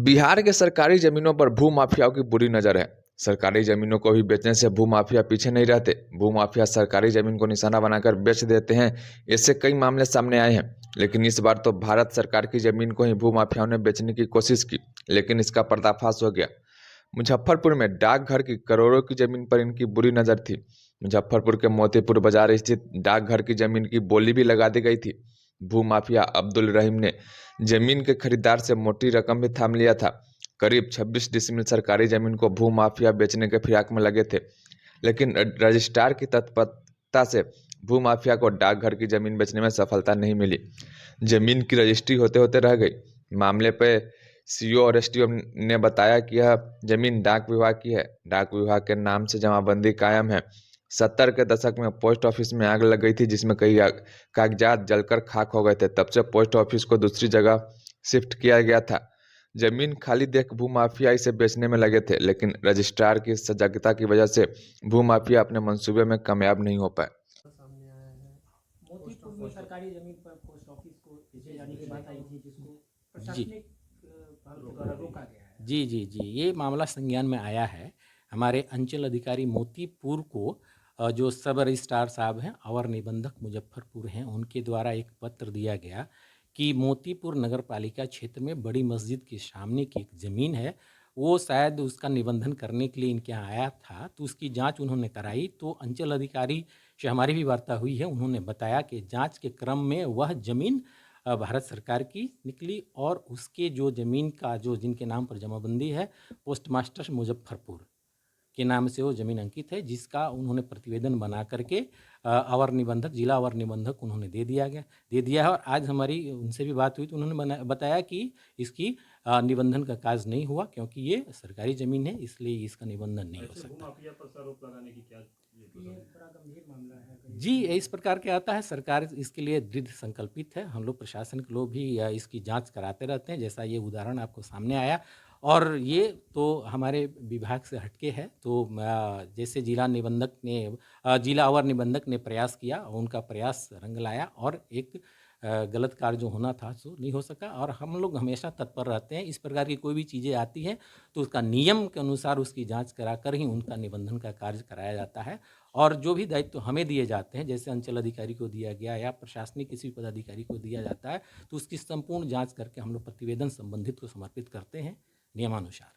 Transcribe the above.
बिहार के सरकारी जमीनों पर भूमाफियाओं की बुरी नजर है। सरकारी जमीनों को भी बेचने से भूमाफिया पीछे नहीं रहते। भूमाफिया सरकारी जमीन को निशाना बनाकर बेच देते हैं। इससे कई मामले सामने आए हैं, लेकिन इस बार तो भारत सरकार की जमीन को ही भूमाफियाओं ने बेचने की कोशिश की, लेकिन इसका पर्दाफाश हो गया। मुजफ्फरपुर में डाकघर की करोड़ों की जमीन पर इनकी बुरी नजर थी। मुजफ्फरपुर के मोतीपुर बाजार स्थित डाकघर की जमीन की बोली भी लगा दी गई थी। भूमाफिया अब्दुल रहीम ने जमीन के खरीदार से मोटी रकम भी थाम लिया था। करीब 26 डिसमिल सरकारी जमीन को भूमाफिया बेचने के फिराक में लगे थे, लेकिन रजिस्ट्रार की तत्परता से भूमाफिया को डाकघर की जमीन बेचने में सफलता नहीं मिली। जमीन की रजिस्ट्री होते होते रह गई। मामले पर सीओ और एसडीओ ने बताया कि यह जमीन डाक विभाग की है। डाक विभाग के नाम से जमाबंदी कायम है। 70 के दशक में पोस्ट ऑफिस में आग लग गई थी, जिसमें कई कागजात जलकर खाक हो गए थे। तब से पोस्ट ऑफिस को दूसरी जगह शिफ्ट किया गया था। जमीन खाली देख भूमाफिया इसे बेचने में लगे थे, लेकिन रजिस्ट्रार की सजगता की वजह से भूमाफिया अपने मंसूबे में कामयाब नहीं हो पाए। सामने आया है। मोतीपुर में सरकारी जमीन पर पोस्ट ऑफिस को बेचे जाने की बात आई थी, जिसको प्रशासनिक विभाग के द्वारा रोका गया है। जी, ये मामला संज्ञान में आया है। हमारे अंचल अधिकारी मोतीपुर को जो सब रजिस्ट्रार साहब हैं अवर निबंधक मुजफ्फरपुर हैं, उनके द्वारा एक पत्र दिया गया कि मोतीपुर नगर पालिका क्षेत्र में बड़ी मस्जिद के सामने की एक ज़मीन है, वो शायद उसका निबंधन करने के लिए इनके यहाँ आया था, तो उसकी जांच उन्होंने कराई। तो अंचल अधिकारी से हमारी भी वार्ता हुई है। उन्होंने बताया कि जांच के क्रम में वह ज़मीन भारत सरकार की निकली और उसके जो ज़मीन का जो जिनके नाम पर जमाबंदी है पोस्ट मास्टर मुजफ्फरपुर के नाम से वो ज़मीन अंकित है, जिसका उन्होंने प्रतिवेदन बना करके अवर निबंधक जिला अवर निबंधक उन्होंने दे दिया है। और आज हमारी उनसे भी बात हुई तो उन्होंने बताया कि इसकी निबंधन का काज नहीं हुआ, क्योंकि ये सरकारी ज़मीन है, इसलिए इसका निबंधन नहीं हो सकता। भूमाफिया पर आरोप लगाने की क्या ये बड़ा गंभीर मामला है। जी, इस प्रकार के आता है। सरकार इसके लिए दृढ़ संकल्पित है। हम लोग प्रशासन के लोग भी इसकी जांच कराते रहते हैं, जैसा ये उदाहरण आपको सामने आया। और ये तो हमारे विभाग से हटके है। तो जैसे जिला अवर निबंधक ने प्रयास किया, उनका प्रयास रंग लाया और एक गलत कार्य जो होना था सो नहीं हो सका। और हम लोग हमेशा तत्पर रहते हैं। इस प्रकार की कोई भी चीज़ें आती हैं तो उसका नियम के अनुसार उसकी जांच कराकर ही उनका निबंधन का कार्य कराया जाता है। और जो भी दायित्व हमें दिए जाते हैं, जैसे अंचल अधिकारी को दिया गया या प्रशासनिक किसी भी पदाधिकारी को दिया जाता है, तो उसकी संपूर्ण जांच करके हम लोग प्रतिवेदन संबंधित को समर्पित करते हैं नियमानुसार।